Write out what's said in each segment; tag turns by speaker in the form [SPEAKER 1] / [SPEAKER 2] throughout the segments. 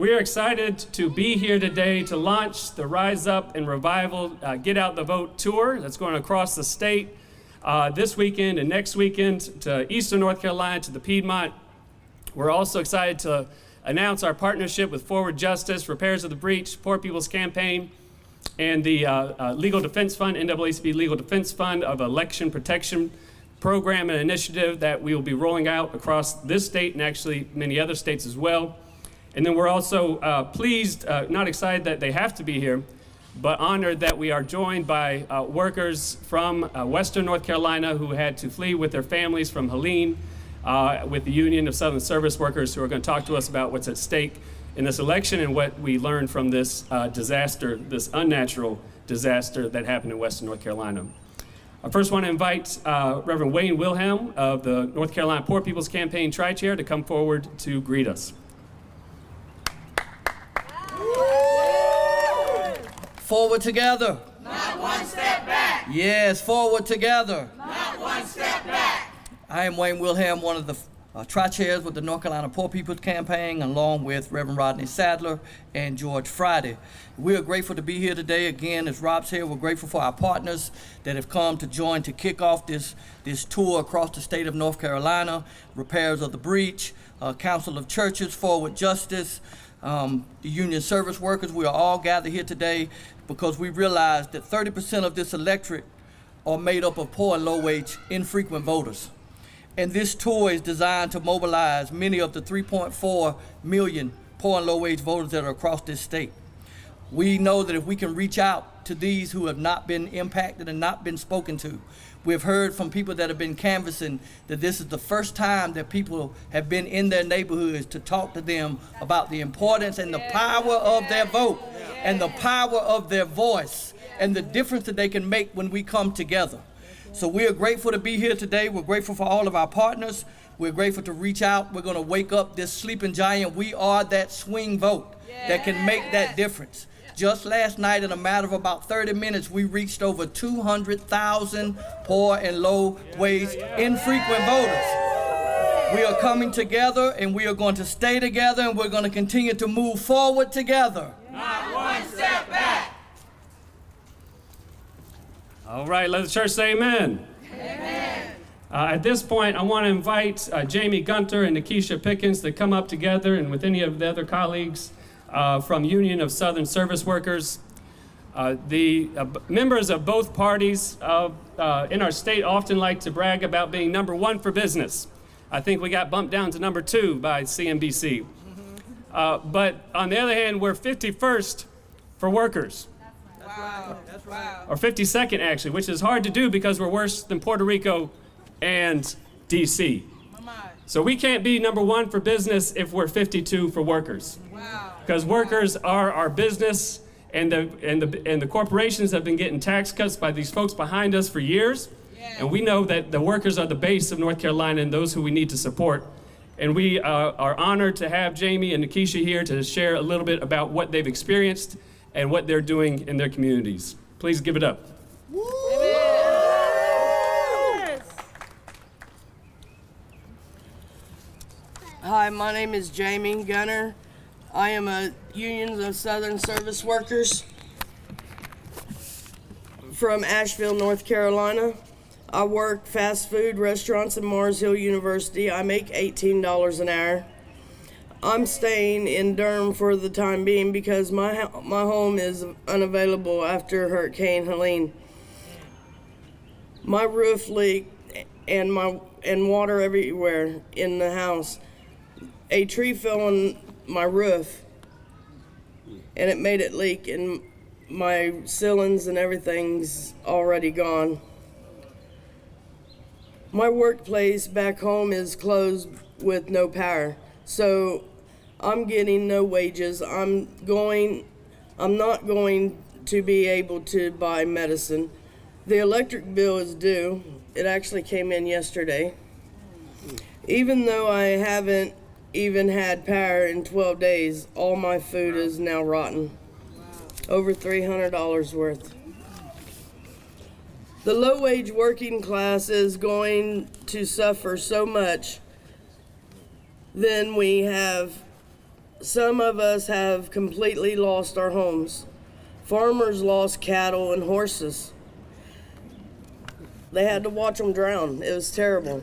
[SPEAKER 1] We are excited to be here today to launch the Rise Up and Revival Get Out the Vote tour that's going across the state this weekend and next weekend to Eastern North Carolina, to the Piedmont. We're also excited to announce our partnership with Forward Justice, Repairs of the Breach, Poor People's Campaign, and the Legal Defense Fund, NAACP Legal Defense Fund of Election Protection Program and initiative that we will be rolling out across this state and actually many other states as well. And then we're also pleased, not excited that they have to be here, but honored that we are joined by workers from Western North Carolina who had to flee with their families from Helene, with the Union of Southern Service Workers, who are going to talk to us about what's at stake in this election and what we learned from this disaster, this unnatural disaster that happened in Western North Carolina. I first want to invite Reverend Wayne Wilhelm of the North Carolina Poor People's Campaign Tri-Chair to come forward to greet us.
[SPEAKER 2] Forward together.
[SPEAKER 3] Not one step back.
[SPEAKER 2] Yes, forward together.
[SPEAKER 3] Not one step back.
[SPEAKER 2] I am Wayne Wilhelm, one of the tri-chairs with the North Carolina Poor People's Campaign, along with Reverend Rodney Sadler and George Friday. We are grateful to be here today. Again, as Rob said, we're grateful for our partners that have come to join to kick off this tour across the state of North Carolina. Repairs of the Breach, Council of Churches, Forward Justice, the Union Service Workers. We are all gathered here today because we realize that 30% of this electorate are made up of poor and low-wage, infrequent voters. And this tour is designed to mobilize many of the 3.4 million poor and low-wage voters that are across this state. We know that if we can reach out to these who have not been impacted and not been spoken to, we've heard from people that have been canvassing that this is the first time that people have been in their neighborhoods to talk to them about the importance and the power of their vote and the power of their voice and the difference that they can make when we come together. So we are grateful to be here today. We're grateful for all of our partners. We're grateful to reach out. We're going to wake up this sleeping giant. We are that swing vote that can make that difference. Just last night, in a matter of about 30 minutes, we reached over 200,000 poor and low-wage, infrequent voters. We are coming together, and we are going to stay together, and we're going to continue to move forward together.
[SPEAKER 3] Not one step back.
[SPEAKER 1] All right, let the church say amen.
[SPEAKER 3] Amen.
[SPEAKER 1] At this point, I want to invite Jamie Gunter and Nikisha Pickens to come up together, and with any of the other colleagues from Union of Southern Service Workers. The members of both parties in our state often like to brag about being number one for business. I think we got bumped down to number 2 by CNBC. But on the other hand, we're 51st for workers.
[SPEAKER 3] Wow. That's right.
[SPEAKER 1] Or 52nd, actually, which is hard to do because we're worse than Puerto Rico and D.C. So we can't be number 1 for business if we're 52 for workers.
[SPEAKER 3] Wow.
[SPEAKER 1] Because workers are our business, and the corporations have been getting tax cuts by these folks behind us for years. And we know that the workers are the base of North Carolina and those who we need to support. And we are honored to have Jamie and Nikisha here to share a little bit about what they've experienced and what they're doing in their communities. Please give it up.
[SPEAKER 4] Hi, my name is Jamie Gunner. I am a Union of Southern Service Workers from Asheville, North Carolina. I work fast food restaurants at Mars Hill University. I make $18 an hour. I'm staying in Durham for the time being because my home is unavailable after Hurricane Helene. My roof leaked and water everywhere in the house. A tree fell on my roof and it made it leak, and my ceilings and everything's already gone. My workplace back home is closed with no power, so I'm getting no wages. I'm not going to be able to buy medicine. The electric bill is due. It actually came in yesterday. Even though I haven't even had power in 12 days, all my food is now rotten. Over $300 worth. The low-wage working class is going to suffer so much. Then we have some of us have completely lost our homes. Farmers lost cattle and horses. They had to watch them drown. It was terrible.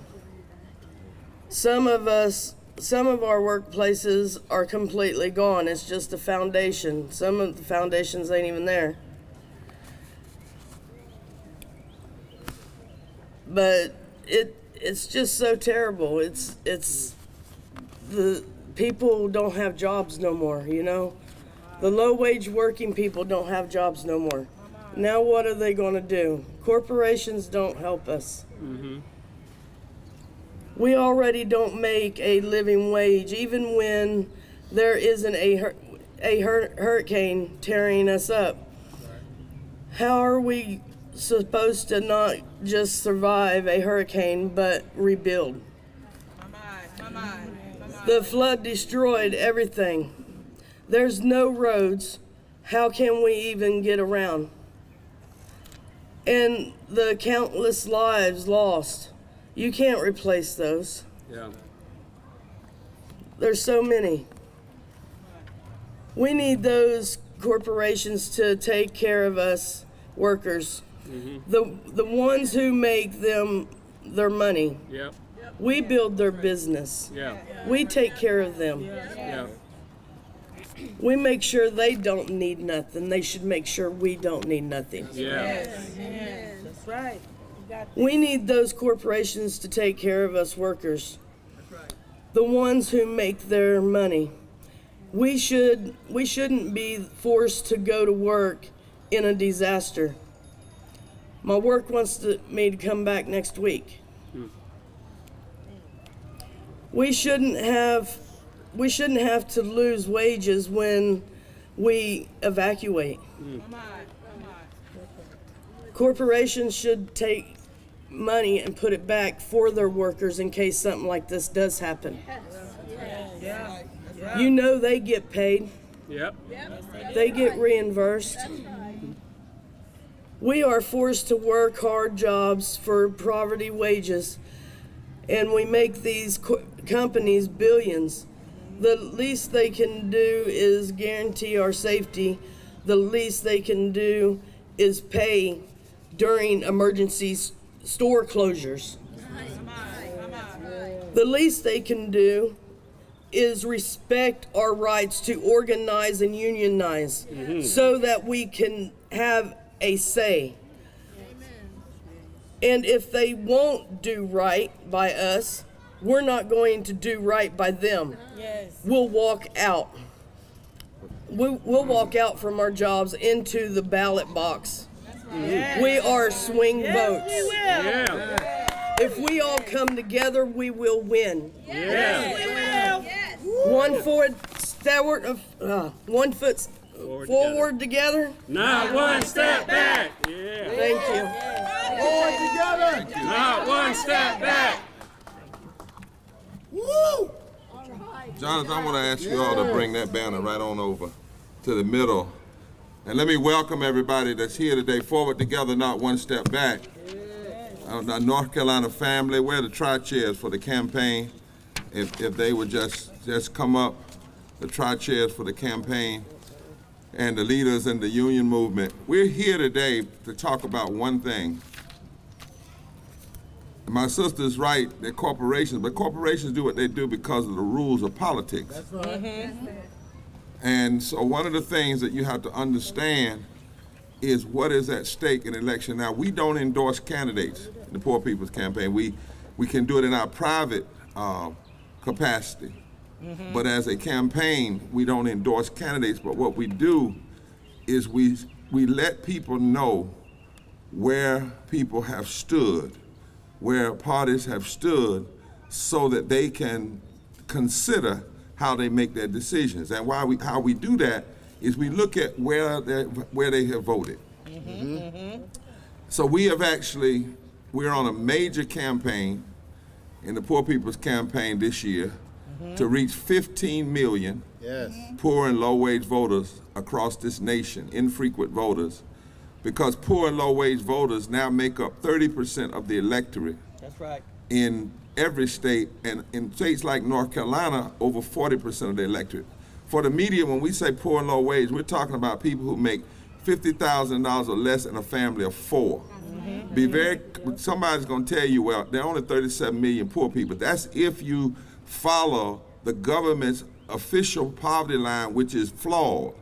[SPEAKER 4] Some of our workplaces are completely gone. It's just a foundation. Some of the foundations ain't even there. But it's just so terrible. It's the people don't have jobs no more, you know? The low-wage working people don't have jobs no more. Now what are they going to do? Corporations don't help us.
[SPEAKER 1] Mm-hmm.
[SPEAKER 4] We already don't make a living wage, even when there isn't a hurricane tearing us up. How are we supposed to not just survive a hurricane, but rebuild? The flood destroyed everything. There's no roads. How can we even get around? And the countless lives lost. You can't replace those.
[SPEAKER 1] Yeah.
[SPEAKER 4] There's so many. We need those corporations to take care of us workers. Mm-hmm. The ones who make them their money.
[SPEAKER 1] Yep.
[SPEAKER 4] We build their business.
[SPEAKER 1] Yeah.
[SPEAKER 4] We take care of them.
[SPEAKER 1] Yeah.
[SPEAKER 4] We make sure they don't need nothing. They should make sure we don't need nothing.
[SPEAKER 1] Yeah.
[SPEAKER 3] That's right.
[SPEAKER 4] We need those corporations to take care of us workers. The ones who make their money. We shouldn't be forced to go to work in a disaster. My work wants me to come back next week. We shouldn't have to lose wages when we evacuate. Corporations should take money and put it back for their workers in case something like this does happen. You know they get paid.
[SPEAKER 1] Yep.
[SPEAKER 4] They get reimbursed. We are forced to work hard jobs for poverty wages, and we make these companies billions. The least they can do is guarantee our safety. The least they can do is pay during emergency store closures. The least they can do is respect our rights to organize and unionize so that we can have a say. And if they won't do right by us, we're not going to do right by them. We'll walk out. We'll walk out from our jobs into the ballot box. We are swing votes.
[SPEAKER 1] Yeah.
[SPEAKER 4] If we all come together, we will win.
[SPEAKER 1] Yeah.
[SPEAKER 4] One foot forward together.
[SPEAKER 1] Not one step back. Yeah.
[SPEAKER 4] Thank you.
[SPEAKER 1] Not one step back.
[SPEAKER 5] Jonathan, I want to ask you all to bring that banner right on over to the middle. And let me welcome everybody that's here today. Forward together, not one step back. Our North Carolina family, we're the tri-chairs for the campaign. If they would just come up, the tri-chairs for the campaign and the leaders in the union movement. We're here today to talk about one thing. My sister's right, they're corporations, but corporations do what they do because of the rules of politics. That's right. And so one of the things that you have to understand is what is at stake in election. Now, we don't endorse candidates in the Poor People's Campaign. We can do it in our private capacity. But as a campaign, we don't endorse candidates, but what we do is we let people know where people have stood, where parties have stood, so that they can consider how they make their decisions. And how we do that is we look at where they have voted. So we're on a major campaign in the Poor People's Campaign this year to reach 15 million poor and low-wage voters across this nation, infrequent voters, because poor and low-wage voters now make up 30% of the electorate.
[SPEAKER 2] That's right.
[SPEAKER 5] In every state, and in states like North Carolina, over 40% of the electorate. For the media, when we say poor and low wage, we're talking about people who make $50,000 or less in a family of 4. Somebody's going to tell you, well, there are only 37 million poor people. That's if you follow the government's official poverty line, which is flawed,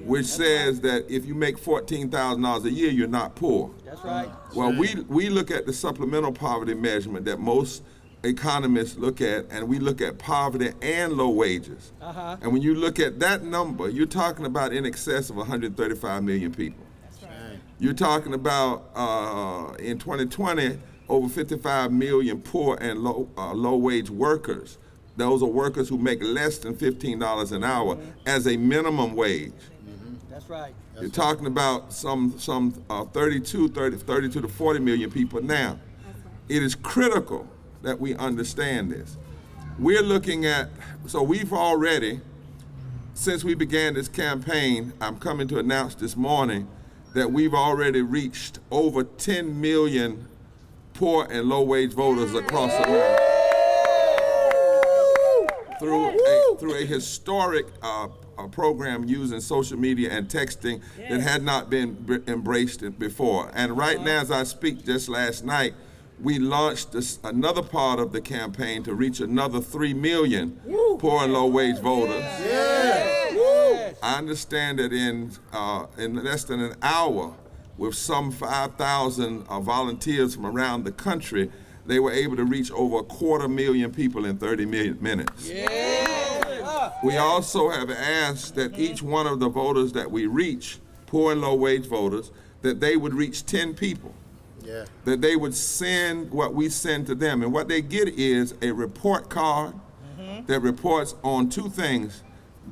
[SPEAKER 5] which says that if you make $14,000 a year, you're not poor.
[SPEAKER 2] That's right.
[SPEAKER 5] Well, we look at the supplemental poverty measurement that most economists look at, and we look at poverty and low wages. And when you look at that number, you're talking about in excess of 135 million people. You're talking about, in 2020, over 55 million poor and low-wage workers. Those are workers who make less than $15 an hour as a minimum wage.
[SPEAKER 2] That's right.
[SPEAKER 5] You're talking about some 32 to 40 million people now. It is critical that we understand this. We're looking at, so we've already, since we began this campaign, I'm coming to announce this morning that we've already reached over 10 million poor and low-wage voters across America through a historic program using social media and texting that had not been embraced before. And right now, as I speak, just last night, we launched another part of the campaign to reach another 3 million poor and low-wage voters. I understand that in less than an hour, with some 5,000 volunteers from around the country, they were able to reach over 250,000 people in 30 minutes. We also have asked that each one of the voters that we reach, poor and low-wage voters, that they would reach 10 people. That they would send what we send to them. And what they get is a report card that reports on 2 things,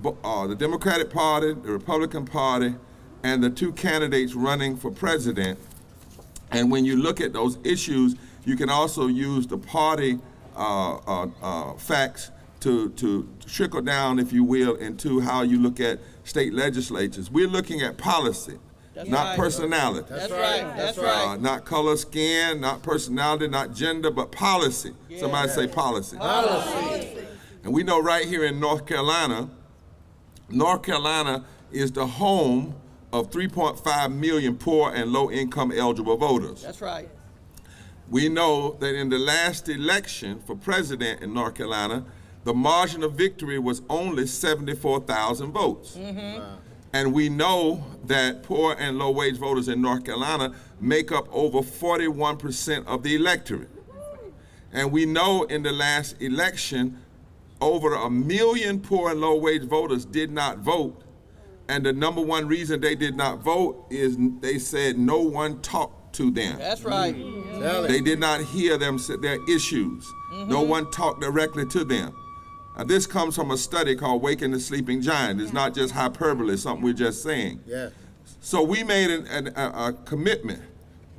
[SPEAKER 5] the Democratic Party, the Republican Party, and the 2 candidates running for president. And when you look at those issues, you can also use the party facts to trickle down, if you will, into how you look at state legislatures. We're looking at policy. Not personality.
[SPEAKER 2] That's right. That's right.
[SPEAKER 5] Not color, skin, not personality, not gender, but policy. Somebody say policy.
[SPEAKER 2] Policy.
[SPEAKER 5] And we know right here in North Carolina is the home of 3.5 million poor and low-income eligible voters.
[SPEAKER 2] That's right.
[SPEAKER 5] We know that in the last election for president in North Carolina, the margin of victory was only 74,000 votes. And we know that poor and low-wage voters in North Carolina make up over 41% of the electorate. And we know in the last election, over 1 million poor and low-wage voters did not vote. And the number one reason they did not vote is they said no one talked to them.
[SPEAKER 2] That's right.
[SPEAKER 5] They did not hear them say their issues. No one talked directly to them. This comes from a study called Waking the Sleeping Giant. It's not just hyperbole, something we're just saying. So we made a commitment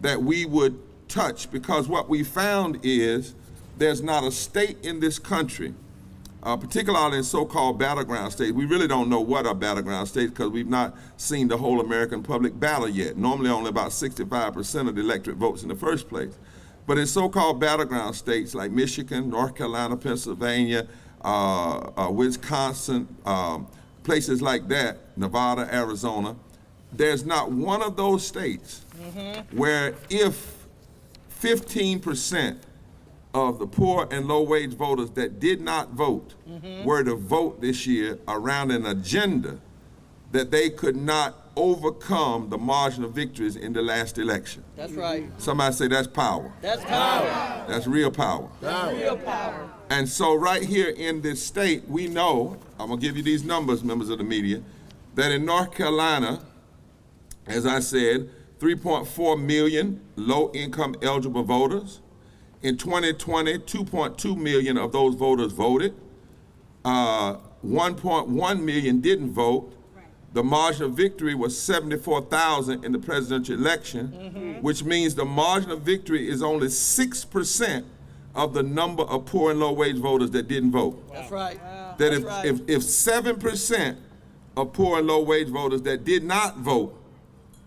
[SPEAKER 5] that we would touch, because what we found is there's not a state in this country, particularly in so-called battleground states. We really don't know what are battleground states because we've not seen the whole American public battle yet. Normally only about 65% of the electorate votes in the first place. But in so-called battleground states like Michigan, North Carolina, Pennsylvania, Wisconsin, places like that, Nevada, Arizona, there's not one of those states where if 15% of the poor and low-wage voters that did not vote were to vote this year around an agenda, that they could not overcome the margin of victories in the last election.
[SPEAKER 2] That's right.
[SPEAKER 5] Somebody say that's power.
[SPEAKER 2] That's power.
[SPEAKER 5] That's real power.
[SPEAKER 2] Real power.
[SPEAKER 5] And so right here in this state, we know, I'm gonna give you these numbers, members of the media, that in North Carolina, as I said, 3.4 million low-income eligible voters. In 2020, 2.2 million of those voters voted. 1.1 million didn't vote. The margin of victory was 74,000 in the presidential election, which means the margin of victory is only 6% of the number of poor and low-wage voters that didn't vote.
[SPEAKER 2] That's right.
[SPEAKER 5] That if 7% of poor and low-wage voters that did not vote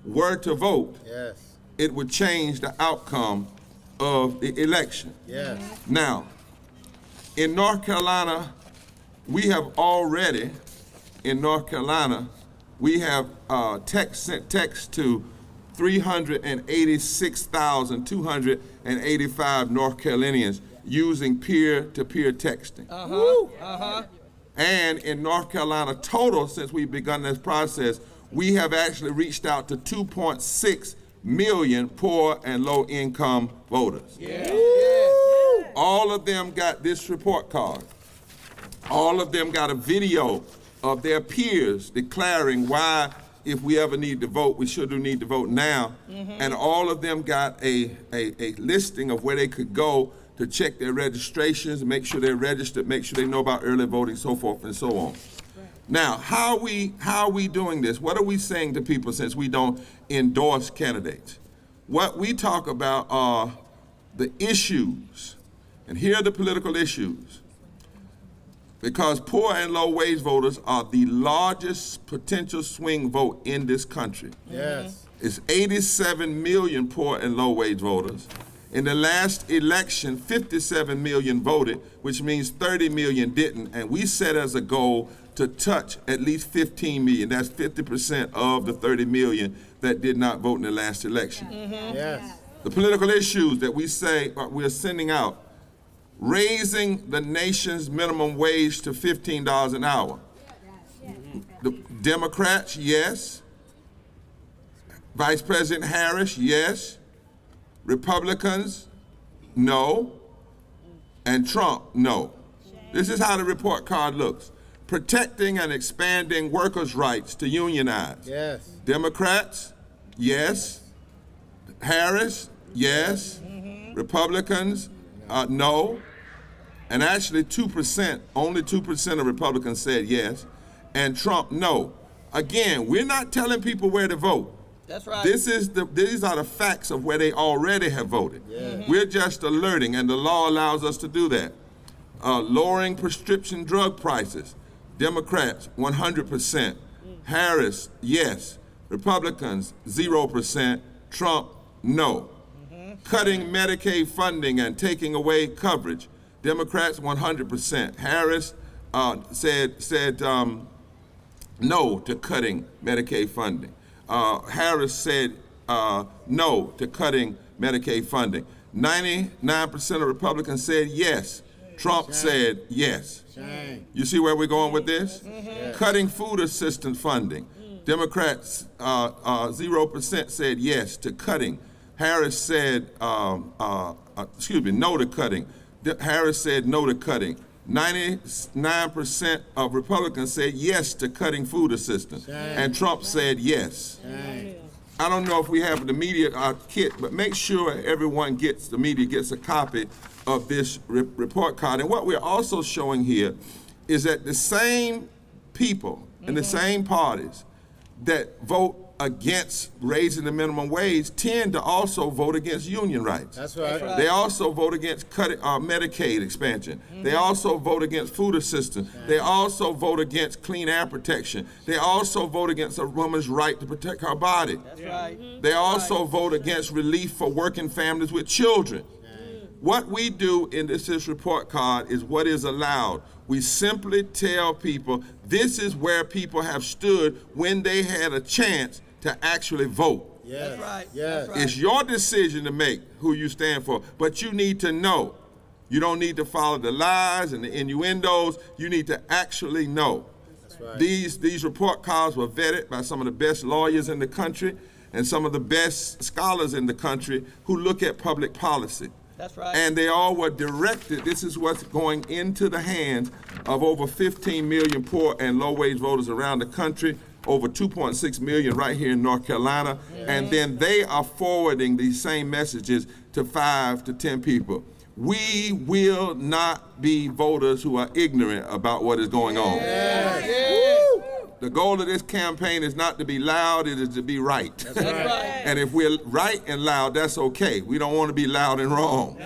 [SPEAKER 5] were to vote, it would change the outcome of the election. Now, in North Carolina, we have already in North Carolina, we have sent text to 386,285 North Carolinians using peer-to-peer texting. And in North Carolina total, since we've begun this process, we have actually reached out to 2.6 million poor and low-income voters. All of them got this report card. All of them got a video of their peers declaring why, if we ever need to vote, we sure do need to vote now. And all of them got a listing of where they could go to check their registrations, make sure they're registered, make sure they know about early voting, so forth and so on. Now, how are we doing this? What are we saying to people since we don't endorse candidates? What we talk about are the issues, and here are the political issues. Because poor and low wage voters are the largest potential swing vote in this country.
[SPEAKER 6] Yes.
[SPEAKER 5] It's 87 million poor and low wage voters. In the last election, 57 million voted, which means 30 million didn't. And we set as a goal to touch at least 15 million. That's 50% of the 30 million that did not vote in the last election.
[SPEAKER 6] Yes.
[SPEAKER 5] The political issues that we say we're sending out: raising the nation's minimum wage to $15 an hour. The Democrats, yes. Vice President Harris, yes. Republicans, no. And Trump, no. This is how the report card looks. Protecting and expanding workers' rights to unionize.
[SPEAKER 6] Yes.
[SPEAKER 5] Democrats, yes. Harris, yes. Republicans, no. And actually 2%, only 2% of Republicans said yes. And Trump, no. Again, we're not telling people where to vote.
[SPEAKER 2] That's right.
[SPEAKER 5] These are the facts of where they already have voted. We're just alerting, and the law allows us to do that. Lowering prescription drug prices. Democrats, 100%. Harris, yes. Republicans, 0%. Trump, no. Cutting Medicaid funding and taking away coverage. Democrats, 100%. Harris said no to cutting Medicaid funding. Harris said no to cutting Medicaid funding. 99% of Republicans said yes. Trump said yes. You see where we're going with this? Cutting food assistance funding. Democrats, 0% said yes to cutting. Harris said, no to cutting. Harris said no to cutting. 99% of Republicans said yes to cutting food assistance. And Trump said yes. I don't know if we have the media kit, but make sure everyone the media gets a copy of this report card. And what we're also showing here is that the same people and the same parties that vote against raising the minimum wage tend to also vote against union rights.
[SPEAKER 6] That's right.
[SPEAKER 5] They also vote against cutting Medicaid expansion. They also vote against food assistance. They also vote against clean air protection. They also vote against a woman's right to protect her body.
[SPEAKER 2] That's right.
[SPEAKER 5] They also vote against relief for working families with children. What we do in this report card is what is allowed. We simply tell people this is where people have stood when they had a chance to actually vote.
[SPEAKER 6] Yes.
[SPEAKER 2] That's right.
[SPEAKER 6] Yes.
[SPEAKER 2] That's right.
[SPEAKER 5] It's your decision to make who you stand for, but you need to know. You don't need to follow the lies and the innuendos. You need to actually know.
[SPEAKER 6] That's right.
[SPEAKER 5] These report cards were vetted by some of the best lawyers in the country and some of the best scholars in the country who look at public policy.
[SPEAKER 2] That's right.
[SPEAKER 5] And they all were directed. This is what's going into the hands of over 15 million poor and low-wage voters around the country, over 2.6 million right here in North Carolina. And then they are forwarding these same messages to 5 to 10 people. We will not be voters who are ignorant about what is going on. The goal of this campaign is not to be loud, it is to be right.
[SPEAKER 2] That's right.
[SPEAKER 5] And if we're right and loud, that's okay. We don't want to be loud and wrong.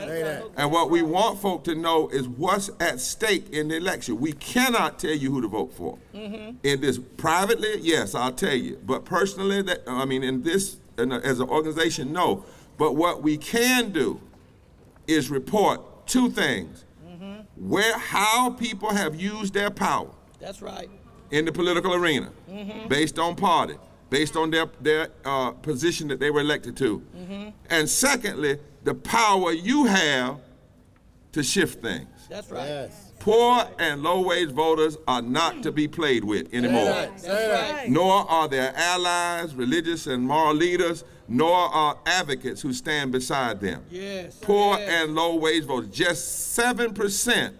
[SPEAKER 5] And what we want folk to know is what's at stake in the election. We cannot tell you who to vote for. In this privately, yes, I'll tell you. But personally, as an organization, no. But what we can do is report two things. How people have used their power
[SPEAKER 2] That's right.
[SPEAKER 5] in the political arena, based on party, based on their position that they were elected to. And secondly, the power you have to shift things.
[SPEAKER 2] That's right.
[SPEAKER 6] Yes.
[SPEAKER 5] Poor and low-wage voters are not to be played with anymore.
[SPEAKER 2] That's right.
[SPEAKER 5] Nor are their allies, religious and moral leaders, nor are advocates who stand beside them.
[SPEAKER 2] Yes.
[SPEAKER 5] Poor
[SPEAKER 2] Yes.
[SPEAKER 5] and low-wage voters. Just 7%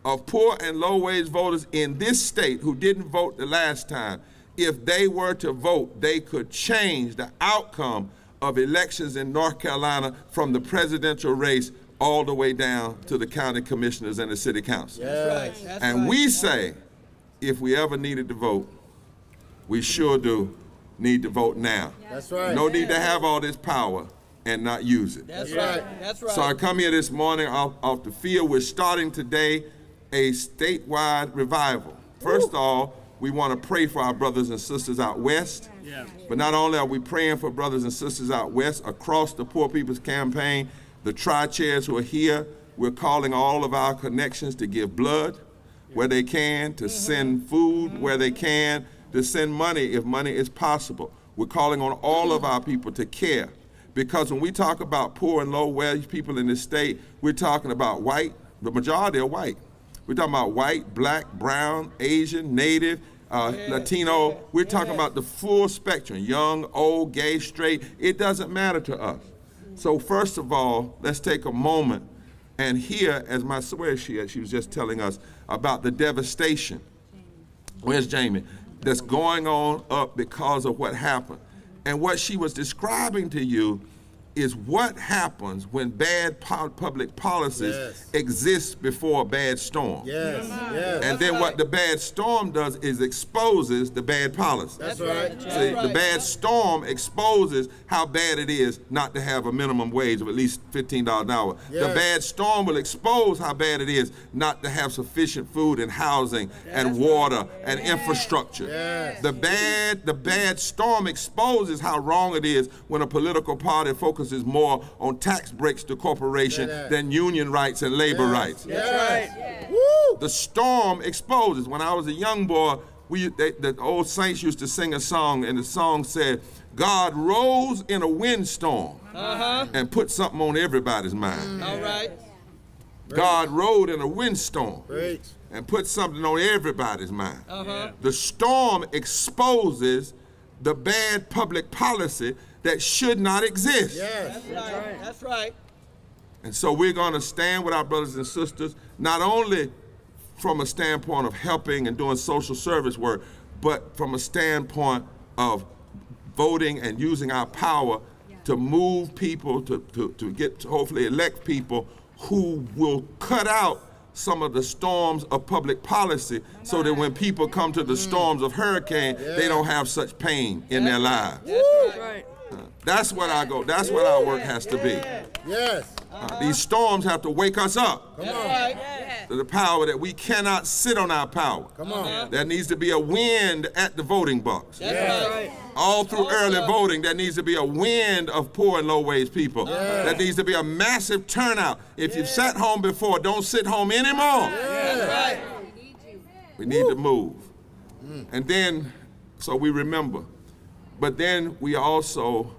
[SPEAKER 5] of poor and low-wage voters in this state who didn't vote the last time, if they were to vote, they could change the outcome of elections in North Carolina from the presidential race all the way down to the county commissioners and the city council.
[SPEAKER 2] That's right. That's
[SPEAKER 5] And
[SPEAKER 2] right.
[SPEAKER 5] we say, if we ever needed to vote, we sure do need to vote now.
[SPEAKER 6] That's right.
[SPEAKER 5] No need to have all this power and not use it.
[SPEAKER 2] That's right. That's right.
[SPEAKER 5] So I come here this morning off the field. We're starting today a statewide revival. First of all, we want to pray for our brothers and sisters out west.
[SPEAKER 1] Yeah.
[SPEAKER 5] But not only are we praying for brothers and sisters out west, across the Poor People's Campaign, the tri-chairs who are here, we're calling all of our connections to give blood where they can, to send food where they can, to send money if money is possible. We're calling on all of our people to care. Because when we talk about poor and low-wage people in this state, we're talking about white, the majority are white. We're talking about white, black, brown, Asian, Native, Latino. We're talking about the full spectrum, young, old, gay, straight. It doesn't matter to us. So first of all, let's take a moment and hear, as my where is she at? She was just telling us about the devastation. Where's Jamie? That's going on up because of what happened. And what she was describing to you is what happens when bad public policies
[SPEAKER 6] Yes.
[SPEAKER 5] exist before a bad storm.
[SPEAKER 6] Yes. Yes.
[SPEAKER 5] And then what the bad storm does is exposes the bad policy.
[SPEAKER 6] That's right.
[SPEAKER 5] See, the bad storm exposes how bad it is not to have a minimum wage of at least $15 an hour. The
[SPEAKER 6] Yes.
[SPEAKER 5] bad storm will expose how bad it is not to have sufficient food and housing and water and infrastructure.
[SPEAKER 6] Yes.
[SPEAKER 5] The bad storm exposes how wrong it is when a political party focuses more on tax breaks to corporation
[SPEAKER 6] Yeah.
[SPEAKER 5] than union rights and labor rights.
[SPEAKER 6] Yes.
[SPEAKER 5] The storm exposes. When I was a young boy, the old saints used to sing a song, and the song said, God rose in a windstorm and put something on everybody's mind.
[SPEAKER 2] All right.
[SPEAKER 5] God rode in a windstorm
[SPEAKER 6] Preach.
[SPEAKER 5] and put something on everybody's mind. The storm exposes the bad public policy that should not exist.
[SPEAKER 6] Yes.
[SPEAKER 2] That's right. That's right.
[SPEAKER 5] And so we're going to stand with our brothers and sisters, not only from a standpoint of helping and doing social service work, but from a standpoint of voting and using our power to move people, to get to hopefully elect people who will cut out some of the storms of public policy so that when people come to the storms of hurricane, they don't have such pain in their lives.
[SPEAKER 2] That's right.
[SPEAKER 4] Right.
[SPEAKER 5] That's what our work has to be.
[SPEAKER 6] Yes.
[SPEAKER 5] These storms have to wake us up
[SPEAKER 2] That's right.
[SPEAKER 5] to the power that we cannot sit on our power.
[SPEAKER 6] Come on.
[SPEAKER 5] There needs to be a wind at the voting box.
[SPEAKER 2] That's right.
[SPEAKER 5] All through early voting, there needs to be a wind of poor and low-wage people. There needs to be a massive turnout. If you've sat home before, don't sit home anymore.
[SPEAKER 2] That's right.
[SPEAKER 5] We need to move. And then, so we remember. But then we also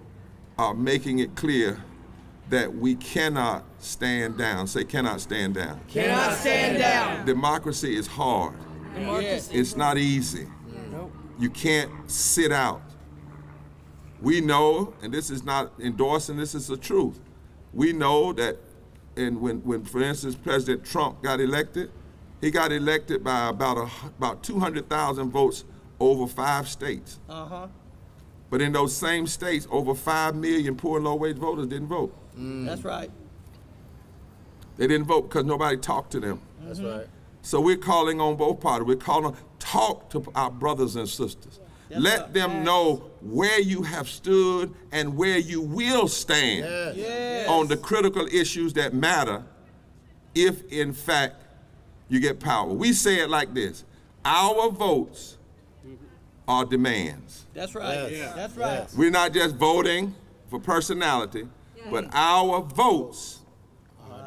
[SPEAKER 5] are making it clear that we cannot stand down. Say, cannot stand down.
[SPEAKER 2] Cannot stand down.
[SPEAKER 5] Democracy is hard.
[SPEAKER 2] Yes.
[SPEAKER 5] It's not easy. You can't sit out. We know, and this is not endorsing, this is the truth. We know that when for instance, President Trump got elected, he got elected by about 200,000 votes over 5 states. But in those same states, over 5 million poor and low-wage voters didn't vote.
[SPEAKER 2] That's right.
[SPEAKER 5] They didn't vote because nobody talked to them.
[SPEAKER 6] That's right.
[SPEAKER 5] So we're calling on both parties. We're calling, talk to our brothers and sisters. Let them know where you have stood and where you will stand
[SPEAKER 2] Yes.
[SPEAKER 5] on the critical issues that matter if, in fact, you get power. We say it like this: our votes are demands.
[SPEAKER 2] That's right.
[SPEAKER 6] Yes.
[SPEAKER 2] That's right.
[SPEAKER 6] Yes.
[SPEAKER 5] We're not just voting for personality, but our votes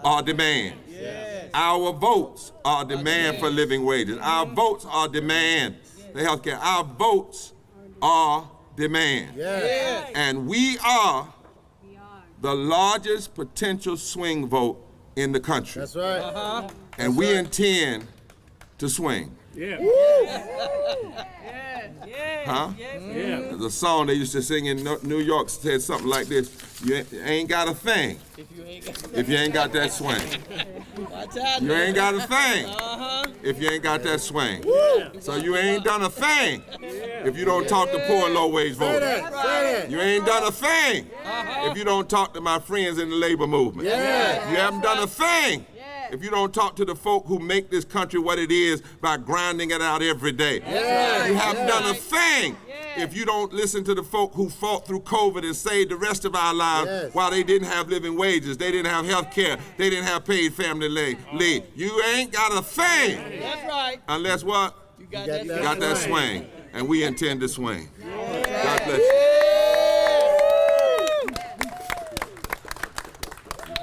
[SPEAKER 5] are demand.
[SPEAKER 2] Yes.
[SPEAKER 5] Our votes are demand for living wages. Our votes are demand the health care. Our votes are demand.
[SPEAKER 6] Yes.
[SPEAKER 5] And we are the largest potential swing vote in the country.
[SPEAKER 6] That's right.
[SPEAKER 5] And we intend to swing.
[SPEAKER 1] Yeah.
[SPEAKER 5] Huh?
[SPEAKER 1] Yeah.
[SPEAKER 5] There's a song they used to sing in New York said something like this: "You ain't got a thing if you ain't got that swing. You ain't got a thing if you ain't got that swing. So you ain't done a thing if you don't talk to poor and low-wage
[SPEAKER 6] Say
[SPEAKER 5] voters.
[SPEAKER 6] that. Say that.
[SPEAKER 5] You ain't done a thing if you don't talk to my friends in the labor movement.
[SPEAKER 6] Yeah.
[SPEAKER 5] You haven't done a thing if you don't talk to the folk who make this country what it is by grinding it out every day.
[SPEAKER 6] Yeah.
[SPEAKER 5] You haven't done a thing if you don't listen to the folk who fought through COVID and saved the rest of our lives while they didn't have living wages, they didn't have health care, they didn't have paid family leave. You ain't got a thing
[SPEAKER 2] That's right.
[SPEAKER 5] unless what?
[SPEAKER 2] You got
[SPEAKER 6] that
[SPEAKER 5] You got that swing. And we intend to swing. God bless you.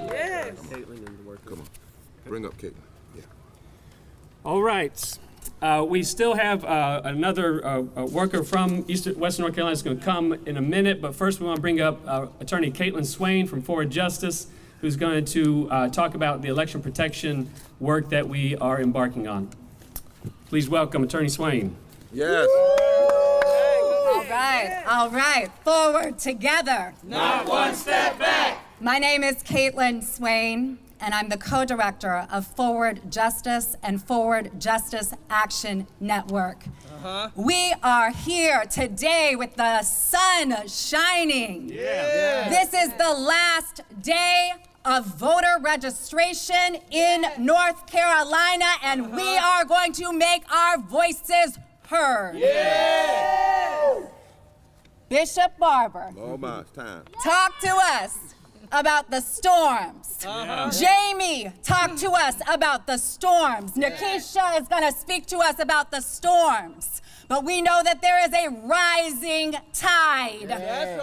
[SPEAKER 3] Yes.
[SPEAKER 5] Come on. Bring up Caitlin. Yeah.
[SPEAKER 1] All right. We still have another worker from Western North Carolina that's going to come in a minute, but first we want to bring up Attorney Caitlin Swain from Forward Justice, who's going to talk about the election protection work that we are embarking on. Please welcome Attorney Swain.
[SPEAKER 5] Yes.
[SPEAKER 7] All right, forward together.
[SPEAKER 2] Not one step back.
[SPEAKER 7] My name is Caitlin Swain, and I'm the co-director of Forward Justice and Forward Justice Action Network. We are here today with the sun shining. This is the last day of voter registration in North Carolina, and we are going to make our voices heard. Bishop Barber,
[SPEAKER 5] Oh my, it's time.
[SPEAKER 7] talk to us about the storms. Jamie, talk to us about the storms. Nikisha is going to speak to us about the storms. But we know that there is a rising tide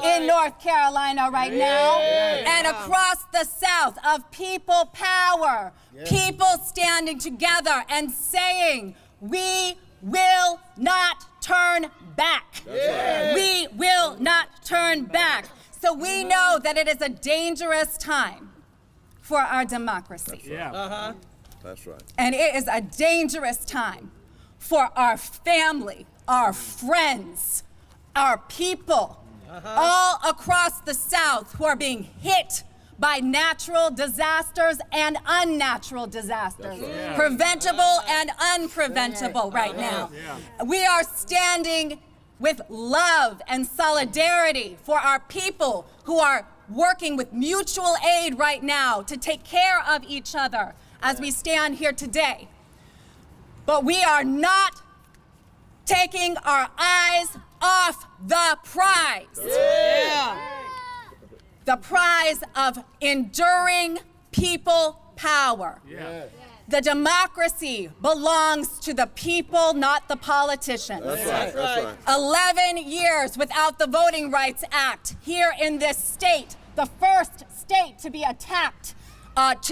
[SPEAKER 7] in North Carolina right now and across the South of people power, people standing together and saying, we will not turn back. We will not turn back. So we know that it is a dangerous time for our democracy.
[SPEAKER 1] Yeah.
[SPEAKER 5] That's right.
[SPEAKER 7] And it is a dangerous time for our family, our friends, our people, all across the South who are being hit by natural disasters and unnatural disasters, preventable and unpreventable right now. We are standing with love and solidarity for our people who are working with mutual aid right now to take care of each other as we stand here today. But we are not taking our eyes off the prize. The prize of enduring people power. The democracy belongs to the people, not the politicians.
[SPEAKER 5] That's right.
[SPEAKER 7] 11 years without the Voting Rights Act here in this state, the first state to be attacked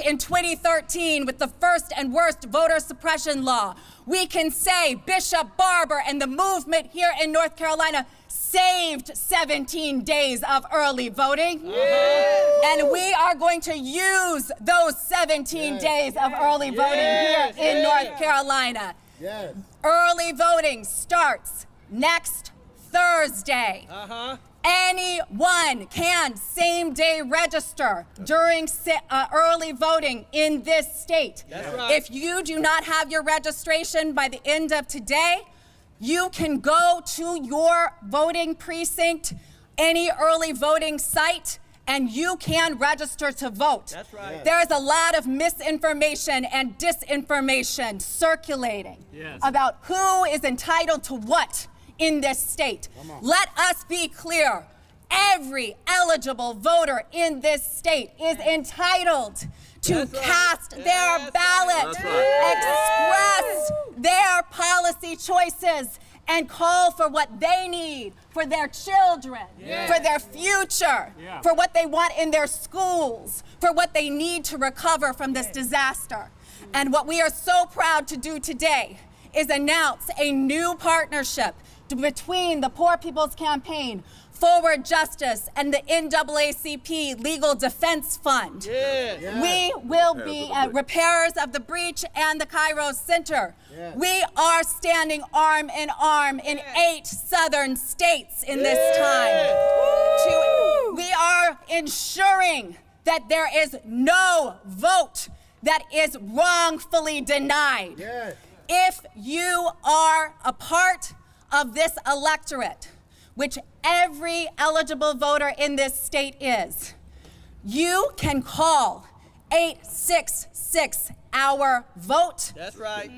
[SPEAKER 7] in 2013 with the first and worst voter suppression law. We can say Bishop Barber and the movement here in North Carolina saved 17 days of early voting. And we are going to use those 17 days of early voting here in North Carolina. Early voting starts next Thursday. Anyone can same-day register during early voting in this state. If you do not have your registration by the end of today, you can go to your voting precinct, any early voting site, and you can register to vote. There is a lot of misinformation and disinformation circulating about who is entitled to what in this state. Let us be clear. Every eligible voter in this state is entitled to cast their ballot, express their policy choices, and call for what they need for their children, for their future, for what they want in their schools, for what they need to recover from this disaster. And what we are so proud to do today is announce a new partnership between the Poor People's Campaign, Forward Justice, and the NAACP Legal Defense Fund. We will be repairers of the breach and the Kairos Center. We are standing arm in arm in 8 southern states in this time. We are ensuring that there is no vote that is wrongfully denied. If you are a part of this electorate, which every eligible voter in this state is, you can call 866-OUR-VOTE.
[SPEAKER 2] That's right.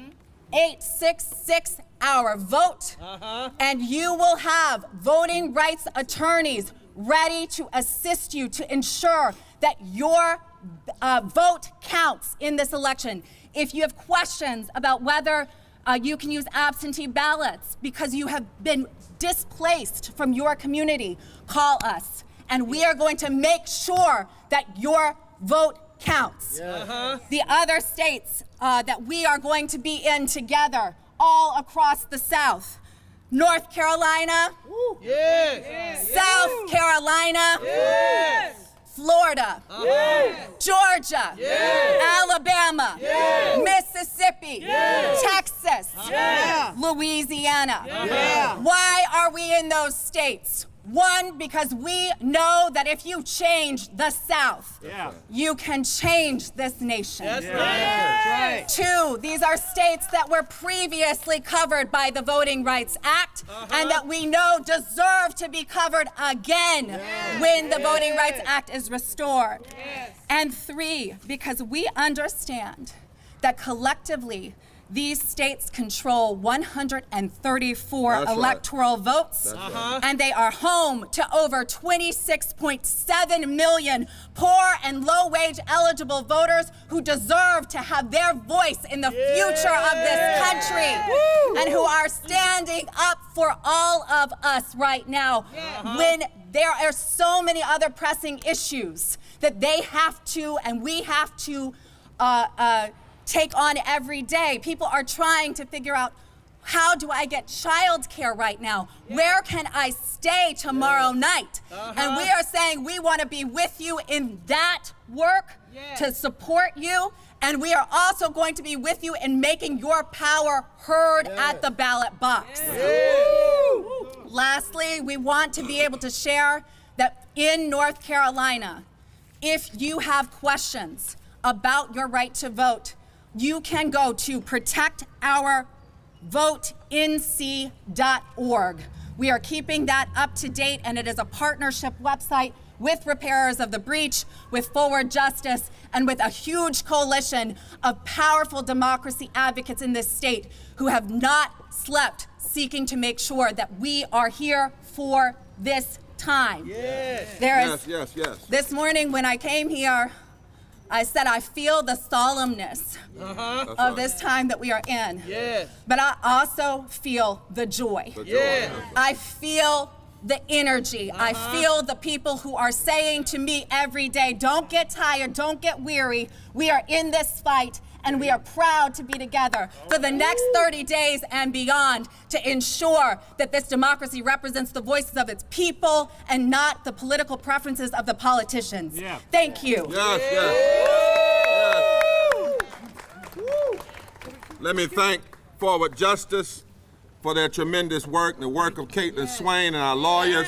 [SPEAKER 7] 866-OUR-VOTE. And you will have voting rights attorneys ready to assist you to ensure that your vote counts in this election. If you have questions about whether you can use absentee ballots because you have been displaced from your community, call us, and we are going to make sure that your vote counts. The other states that we are going to be in together, all across the South: North Carolina, South Carolina, Florida, Georgia, Alabama, Mississippi, Texas, Louisiana. Why are we in those states? One, because we know that if you change the South, you can change this nation. Two, these are states that were previously covered by the Voting Rights Act and that we know deserve to be covered again when the Voting Rights Act is restored. And three, because we understand that collectively these states control 134 electoral votes, and they are home to over 26.7 million poor and low-wage eligible voters who deserve to have their voice in the future of this country, and who are standing up for all of us right now when there are so many other pressing issues that they have to and we have to take on every day. People are trying to figure out, how do I get childcare right now? Where can I stay tomorrow night? And we are saying we want to be with you in that work to support you. And we are also going to be with you in making your power heard at the ballot box. Lastly, we want to be able to share that in North Carolina, if you have questions about your right to vote, you can go to protectourvotenc.org. We are keeping that up to date, and it is a partnership website with Repairers of the Breach, with Forward Justice, and with a huge coalition of powerful democracy advocates in this state who have not slept, seeking to make sure that we are here for this time. This morning when I came here, I said, I feel the solemnness of this time that we are in. But I also feel the joy. I feel the energy. I feel the people who are saying to me every day, don't get tired, don't get weary. We are in this fight, and we are proud to be together for the next 30 days and beyond to ensure that this democracy represents the voices of its people and not the political preferences of the politicians. Thank you.
[SPEAKER 5] Let me thank Forward Justice for their tremendous work, the work of Caitlin Swain and our lawyers.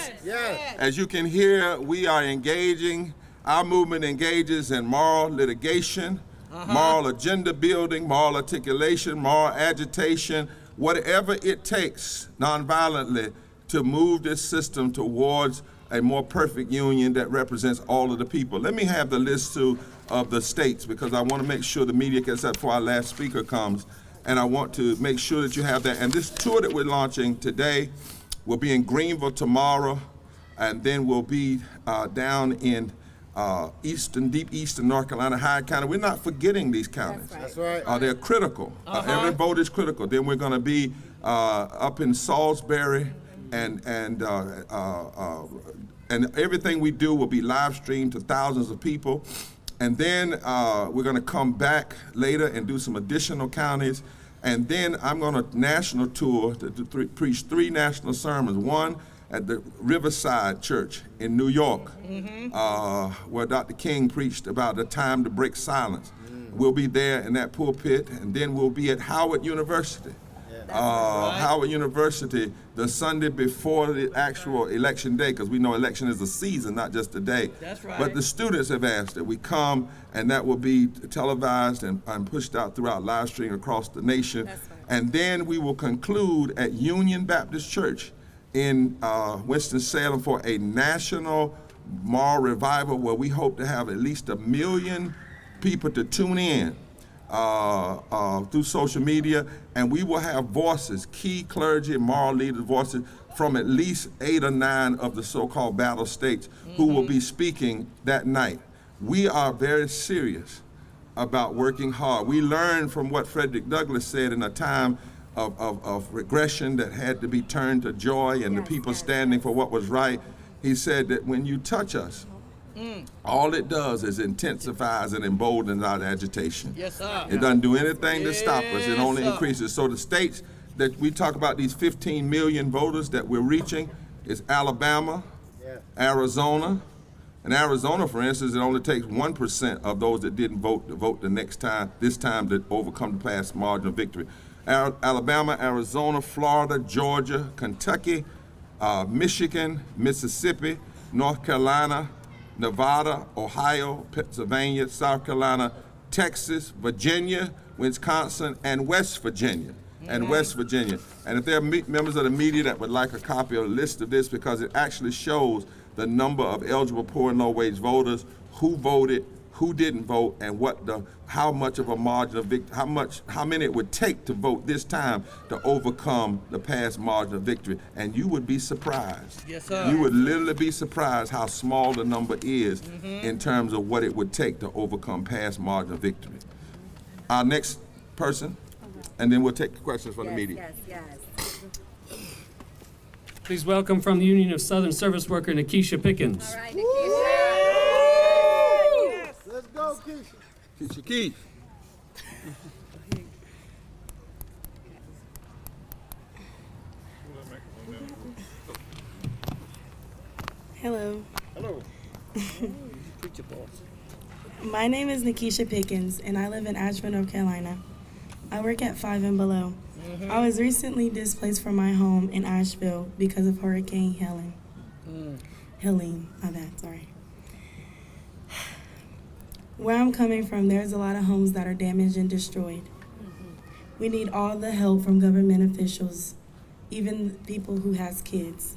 [SPEAKER 5] As you can hear, we are engaging, our movement engages in moral litigation, moral agenda building, moral articulation, moral agitation, whatever it takes nonviolently to move this system towards a more perfect union that represents all of the people. Let me have the list too of the states, because I want to make sure the media gets that before our last speaker comes. And I want to make sure that you have that. And this tour that we're launching today will be in Greenville tomorrow, and then we'll be down in deep eastern North Carolina, Hyde County. We're not forgetting these counties.
[SPEAKER 6] That's right.
[SPEAKER 5] They're critical. Every vote is critical. Then we're going to be up in Salisbury, and everything we do will be live streamed to thousands of people. And then we're going to come back later and do some additional counties. And then I'm going to national tour to preach 3 national sermons. One at the Riverside Church in New York, where Dr. King preached about the time to break silence. We'll be there in that pulpit, and then we'll be at Howard University. Howard University the Sunday before the actual election day, because we know election is a season, not just a day.
[SPEAKER 2] That's right.
[SPEAKER 5] But the students have asked that we come, and that will be televised and pushed out throughout live stream across the nation.
[SPEAKER 7] That's right.
[SPEAKER 5] And then we will conclude at Union Baptist Church in Winston-Salem for a national moral revival, where we hope to have at least 1 million people to tune in through social media, and we will have voices, key clergy, moral leaders' voices from at least 8 or 9 of the so-called battle states who will be speaking that night. We are very serious about working hard. We learned from what Frederick Douglass said in a time of regression that had to be turned to joy and the people standing for what was right. He said that when you touch us, all it does is intensifies and emboldens our agitation.
[SPEAKER 2] Yes, sir.
[SPEAKER 5] It doesn't do anything to stop us. It only
[SPEAKER 2] Yes, sir.
[SPEAKER 5] increases. So the states that we talk about, these 15 million voters that we're reaching, is Alabama, Arizona. In Arizona, for instance, it only takes 1% of those that didn't vote to vote this time to overcome the past margin of victory. Alabama, Arizona, Florida, Georgia, Kentucky, Michigan, Mississippi, North Carolina, Nevada, Ohio, Pennsylvania, South Carolina, Texas, Virginia, Wisconsin, and West Virginia. And if there are members of the media that would like a copy of a list of this, because it actually shows the number of eligible poor and low wage voters, who voted, who didn't vote, and how much of a margin of victory, how many it would take to vote this time to overcome the past margin of victory. And you would be surprised.
[SPEAKER 2] Yes, sir.
[SPEAKER 5] You would literally be surprised how small the number is in terms of what it would take to overcome past margin of victory. Our next person, and then we'll take questions from the media.
[SPEAKER 1] Please welcome from the Union of Southern Service Worker, Nikisha Pickens.
[SPEAKER 7] All right,
[SPEAKER 6] Let's go, Keisha.
[SPEAKER 5] Keisha Keith.
[SPEAKER 8] Hello.
[SPEAKER 6] Hello.
[SPEAKER 2] Preacher boss.
[SPEAKER 8] My name is Nikisha Pickens, and I live in Asheville, North Carolina. I work at 5 and Below. I was recently displaced from my home in Asheville because of Hurricane Helene, my bad, sorry. Where I'm coming from, there's a lot of homes that are damaged and destroyed. We need all the help from government officials, even people who has kids.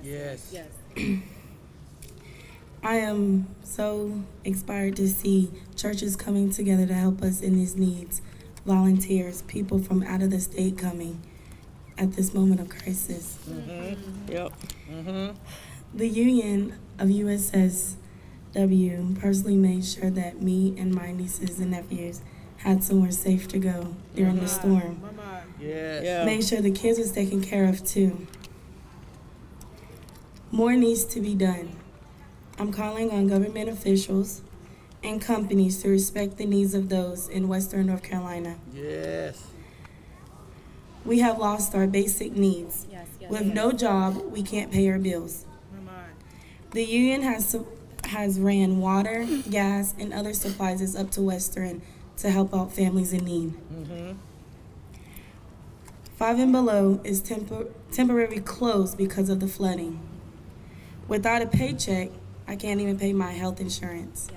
[SPEAKER 2] Yes.
[SPEAKER 8] I am so inspired to see churches coming together to help us in these needs, volunteers, people from out of the state coming at this moment of crisis.
[SPEAKER 2] Yep.
[SPEAKER 8] The Union of USSW personally made sure that me and my nieces and nephews had somewhere safe to go during the storm.
[SPEAKER 2] Yes.
[SPEAKER 8] Made sure the kids was taken care of too. More needs to be done. I'm calling on government officials and companies to respect the needs of those in Western North Carolina.
[SPEAKER 2] Yes.
[SPEAKER 8] We have lost our basic needs. With no job, we can't pay our bills. The union has ran water, gas, and other supplies up to Western to help out families in need. 5 and Below is temporarily closed because of the flooding. Without a paycheck, I can't even pay my health insurance.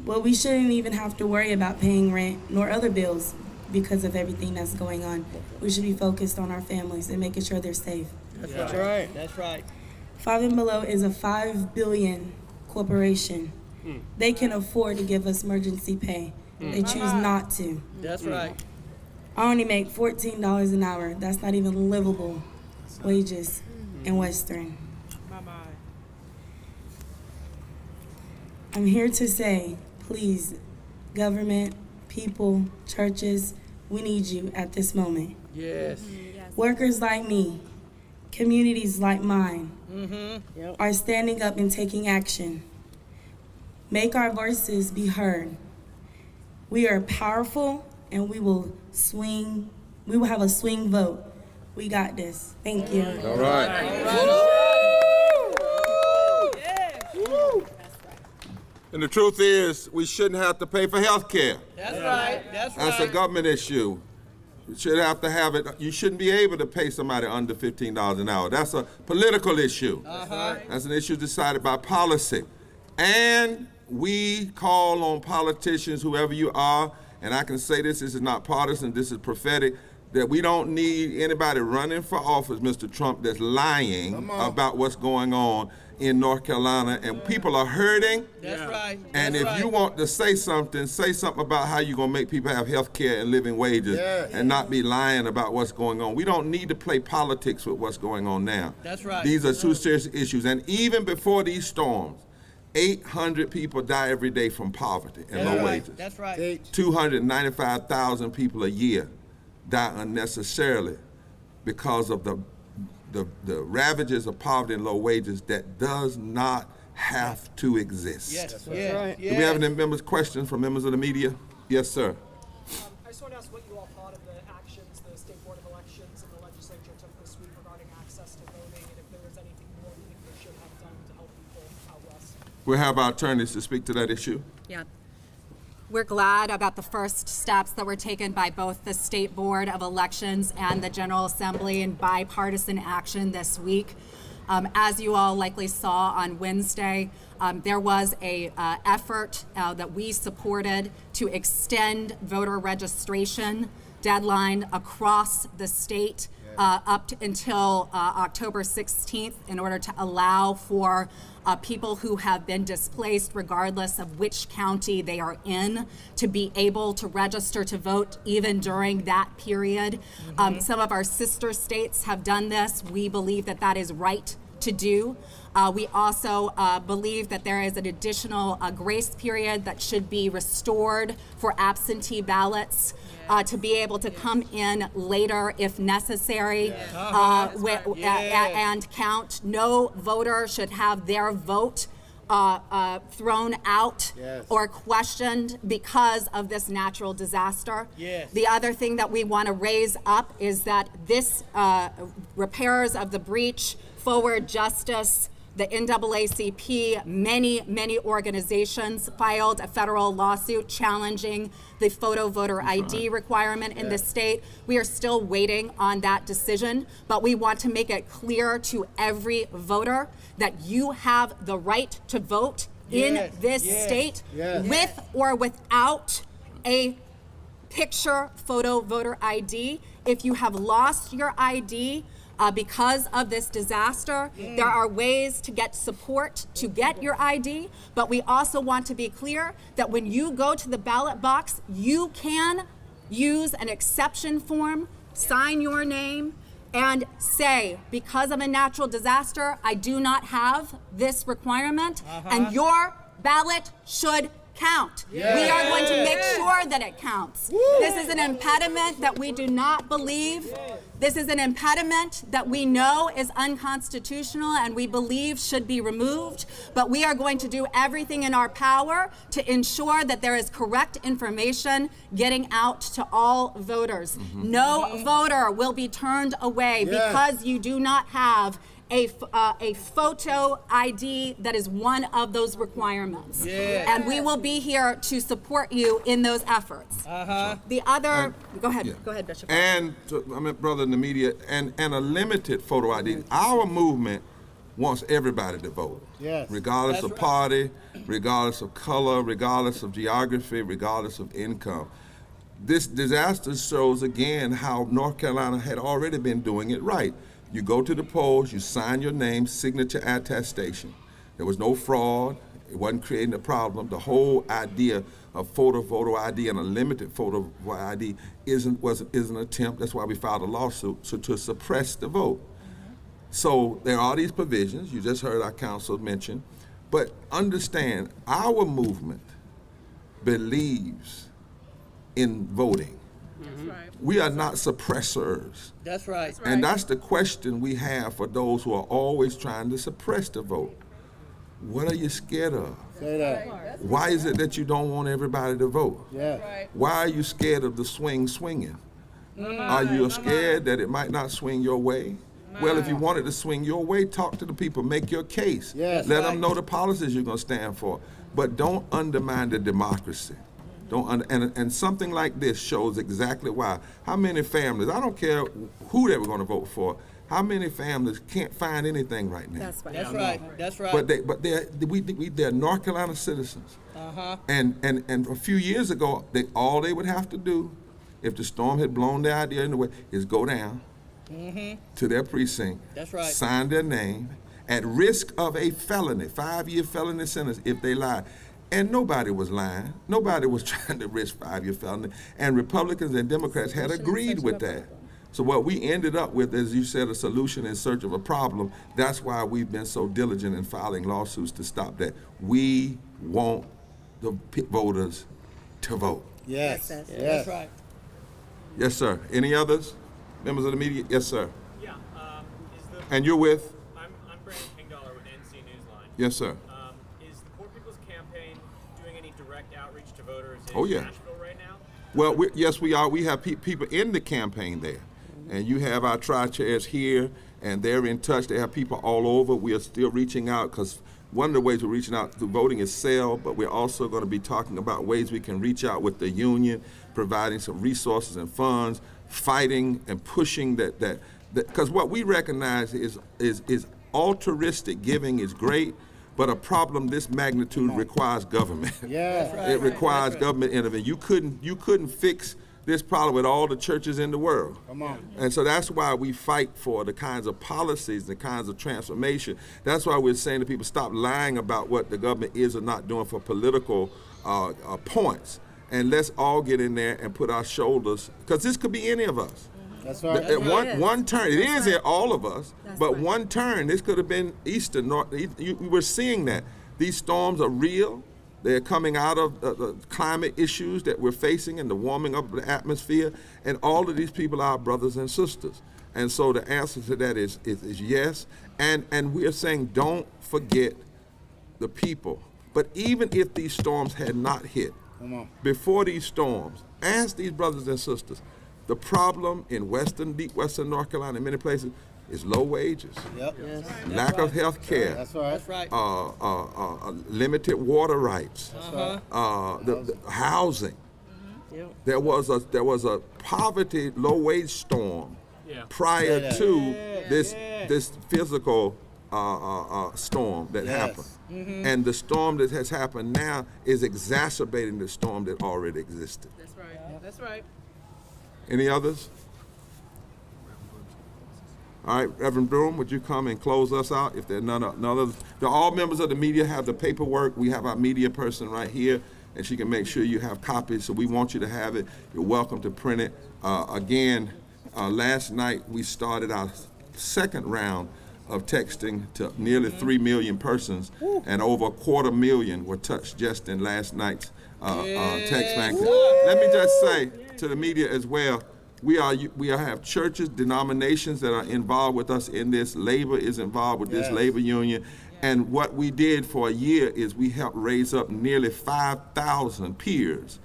[SPEAKER 8] Well, we shouldn't even have to worry about paying rent nor other bills because of everything that's going on. We should be focused on our families and making sure they're safe.
[SPEAKER 2] That's right. That's right.
[SPEAKER 8] 5 and Below is a $5 billion corporation. They can afford to give us emergency pay. They choose not to.
[SPEAKER 2] That's right.
[SPEAKER 8] I only make $14 an hour. That's not even livable wages in Western. I'm here to say, please, government, people, churches, we need you at this moment.
[SPEAKER 2] Yes.
[SPEAKER 8] Workers like me, communities like mine,
[SPEAKER 2] Yep.
[SPEAKER 8] are standing up and taking action. Make our voices be heard. We are powerful, and we will have a swing vote. We got this. Thank you.
[SPEAKER 6] All right.
[SPEAKER 5] And the truth is, we shouldn't have to pay for health care.
[SPEAKER 2] That's right.
[SPEAKER 5] That's a government issue. You should have to have it. You shouldn't be able to pay somebody under $15 an hour. That's a political issue. That's an issue decided by policy. And we call on politicians, whoever you are, and I can say this is not partisan, this is prophetic, that we don't need anybody running for office, Mr. Trump, that's lying about what's going on in North Carolina, and people are hurting.
[SPEAKER 2] That's right.
[SPEAKER 5] And
[SPEAKER 2] That's
[SPEAKER 5] if
[SPEAKER 2] right.
[SPEAKER 5] you want to say something about how you're going to make people have health care and living wages and not be lying about what's going on. We don't need to play politics with what's going on now.
[SPEAKER 2] That's right.
[SPEAKER 5] These are two serious issues. And even before these storms, 800 people die every day from poverty and low wages.
[SPEAKER 2] That's right.
[SPEAKER 5] 295,000 people a year die unnecessarily because of the ravages of poverty and low wages that does not have to exist.
[SPEAKER 2] Yes.
[SPEAKER 5] Do we have any questions from members of the media? Yes, sir.
[SPEAKER 9] I just want to ask what you all thought of the actions the State Board of Elections and the legislature took this week regarding access to voting, and if there was anything more you think they should have done to help people out west.
[SPEAKER 5] We'll have our attorneys to speak to that issue.
[SPEAKER 7] Yeah. We're glad about the first steps that were taken by both the State Board of Elections and the General Assembly in bipartisan action this week. As you all likely saw on Wednesday, there was a effort that we supported to extend voter registration deadline across the state up until October 16th in order to allow for people who have been displaced, regardless of which county they are in, to be able to register to vote even during that period. Some of our sister states have done this. We believe that that is right to do. We also believe that there is an additional grace period that should be restored for absentee ballots to be able to come in later if necessary and count. No voter should have their vote thrown out or questioned because of this natural disaster. The other thing that we want to raise up is that this repairs of the breach, Forward Justice, the NAACP, many organizations filed a federal lawsuit challenging the photo voter ID requirement in the state. We are still waiting on that decision, but we want to make it clear to every voter that you have the right to vote in this state with or without a picture photo voter ID. If you have lost your ID, because of this disaster, there are ways to get support to get your ID, but we also want to be clear that when you go to the ballot box, you can use an exception form, sign your name, and say, because of a natural disaster, I do not have this requirement, and your ballot should count. We are going to make sure that it counts. This is an impediment that we do not believe. This is an impediment that we know is unconstitutional and we believe should be removed, but we are going to do everything in our power to ensure that there is correct information getting out to all voters. No voter will be turned away because you do not have a photo ID that is one of those requirements. And we will be here to support you in those efforts. The other, go ahead, Bishop.
[SPEAKER 5] And, brother in the media, and a limited photo ID. Our movement wants everybody to vote, regardless of party, regardless of color, regardless of geography, regardless of income. This disaster shows again how North Carolina had already been doing it right. You go to the polls, you sign your name, signature attestation. There was no fraud. It wasn't creating a problem. The whole idea of photo ID and a limited photo ID is an attempt. That's why we filed a lawsuit to suppress the vote. So there are these provisions. You just heard our counsel mention. But understand, our movement believes in voting. We are not suppressors.
[SPEAKER 2] That's right.
[SPEAKER 5] And that's the question we have for those who are always trying to suppress the vote. What are you scared of?
[SPEAKER 6] Say that.
[SPEAKER 5] Why is it that you don't want everybody to vote?
[SPEAKER 6] Yeah.
[SPEAKER 5] Why are you scared of the swinging? Are you scared that it might not swing your way? Well, if you want it to swing your way, talk to the people, make your case.
[SPEAKER 6] Yes.
[SPEAKER 5] Let them know the policies you're going to stand for. But don't undermine the democracy. And something like this shows exactly why. How many families, I don't care who they were going to vote for, how many families can't find anything right now?
[SPEAKER 7] That's right.
[SPEAKER 2] That's right. That's right.
[SPEAKER 5] But they're North Carolina citizens. And a few years ago, all they would have to do, if the storm had blown their idea in the way, is go down to their precinct,
[SPEAKER 2] That's right.
[SPEAKER 5] sign their name, at risk of a felony, 5-year felony sentence if they lie. And nobody was lying. Nobody was trying to risk 5-year felony. And Republicans and Democrats had agreed with that. So what we ended up with, as you said, a solution in search of a problem. That's why we've been so diligent in filing lawsuits to stop that. We want the voters to vote.
[SPEAKER 6] Yes.
[SPEAKER 2] That's
[SPEAKER 6] Yes.
[SPEAKER 2] right.
[SPEAKER 5] Yes, sir. Any others? Members of the media? Yes, sir.
[SPEAKER 10] Yeah,
[SPEAKER 5] And you're with?
[SPEAKER 10] I'm Brandon Kingdollar with NC Newsline.
[SPEAKER 5] Yes, sir.
[SPEAKER 10] Is the Poor People's Campaign doing any direct outreach to voters in
[SPEAKER 5] Oh, yeah.
[SPEAKER 10] Nashville right now?
[SPEAKER 5] Well, yes, we are. We have people in the campaign there. And you have our tri-chairs here, and they're in touch. They have people all over. We are still reaching out because one of the ways we're reaching out through voting is sell, but we're also going to be talking about ways we can reach out with the union, providing some resources and funds, fighting and pushing that because what we recognize is altruistic giving is great, but a problem this magnitude requires government.
[SPEAKER 6] Yeah.
[SPEAKER 5] It requires government intervention. You couldn't fix this problem with all the churches in the world.
[SPEAKER 6] Come on.
[SPEAKER 5] And so that's why we fight for the kinds of policies, the kinds of transformation. That's why we're saying to people, stop lying about what the government is or not doing for political points. And let's all get in there and put our shoulders, because this could be any of us.
[SPEAKER 6] That's right.
[SPEAKER 5] One turn, it is all of us, but one turn, this could have been Eastern. We're seeing that. These storms are real. They're coming out of the climate issues that we're facing and the warming of the atmosphere. And all of these people are our brothers and sisters. And so the answer to that is yes. And we're saying don't forget the people. But even if these storms had not hit, before these storms, ask these brothers and sisters, the problem in deep western North Carolina, in many places, is low wages,
[SPEAKER 6] Yep.
[SPEAKER 5] lack of health care,
[SPEAKER 6] That's right.
[SPEAKER 2] That's right.
[SPEAKER 5] limited water rights, the housing. There was a poverty low wage storm prior to this physical storm that happened, and the storm that has happened now is exacerbating the storm that already existed.
[SPEAKER 3] That's right. That's right.
[SPEAKER 5] Any others? All right, Reverend Broom, would you come and close us out? If there are none others, all members of the media have the paperwork. We have our media person right here, and she can make sure you have copies. So we want you to have it. You're welcome to print it. Again, last night we started our second round of texting to nearly 3 million persons, and over 250,000 were touched just in last night's text bank. Let me just say to the media as well, we have churches, denominations that are involved with us in this. Labor is involved with this labor union. And what we did for a year is we helped raise up nearly 5,000 peers,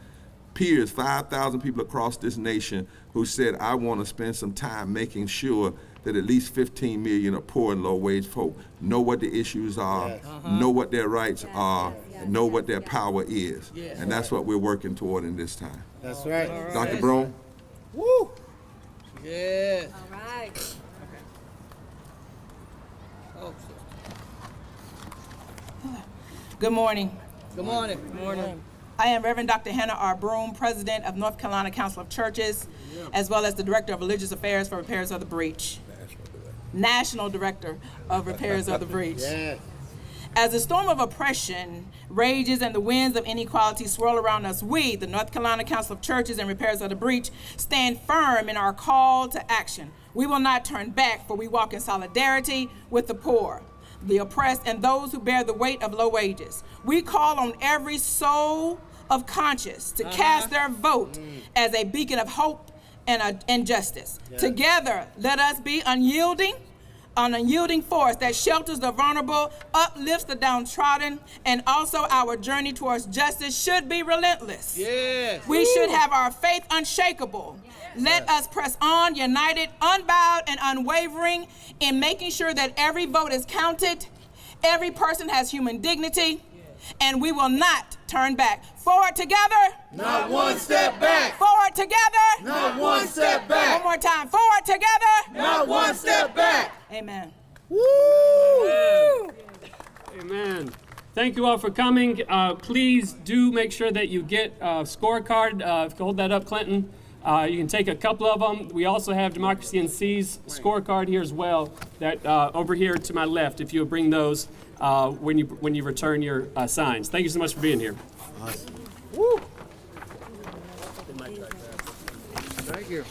[SPEAKER 5] 5,000 people across this nation who said, I want to spend some time making sure that at least 15 million of poor and low wage folk know what the issues are, know what their rights are, know what their power is. And that's what we're working toward in this time.
[SPEAKER 6] That's right.
[SPEAKER 5] Dr. Broom?
[SPEAKER 2] Woo! Yeah.
[SPEAKER 7] All right.
[SPEAKER 2] Oh,
[SPEAKER 3] Good morning.
[SPEAKER 2] good morning. Good morning.
[SPEAKER 3] I am Reverend Dr. Hannah R. Broom, President of North Carolina Council of Churches, as well as the Director of Religious Affairs for Repairs of the Breach. National Director of Repairs of the Breach.
[SPEAKER 6] Yes.
[SPEAKER 3] As the storm of oppression rages and the winds of inequality swirl around us, we, the North Carolina Council of Churches and Repairs of the Breach, stand firm in our call to action. We will not turn back, for we walk in solidarity with the poor, the oppressed, and those who bear the weight of low wages. We call on every soul of conscience to cast their vote as a beacon of hope and justice. Together, let us be unyielding, an unyielding force that shelters the vulnerable, uplifts the downtrodden, and also our journey towards justice should be relentless.
[SPEAKER 6] Yes.
[SPEAKER 3] We should have our faith unshakable. Let us press on, united, unbowed, and unwavering in making sure that every vote is counted, every person has human dignity, and we will not turn back. Forward together.
[SPEAKER 6] Not one step back.
[SPEAKER 3] Forward together.
[SPEAKER 6] Not one step back.
[SPEAKER 3] One more time. Forward together.
[SPEAKER 6] Not one step back.
[SPEAKER 3] Amen.
[SPEAKER 6] Woo!
[SPEAKER 1] Amen. Thank you all for coming. Please do make sure that you get a scorecard. If you hold that up, Clinton. You can take a couple of them. We also have Democracy NC's scorecard here as well. That over here to my left. If you'll bring those when you return your signs. Thank you so much for being here.
[SPEAKER 6] Awesome. Woo! Thank you.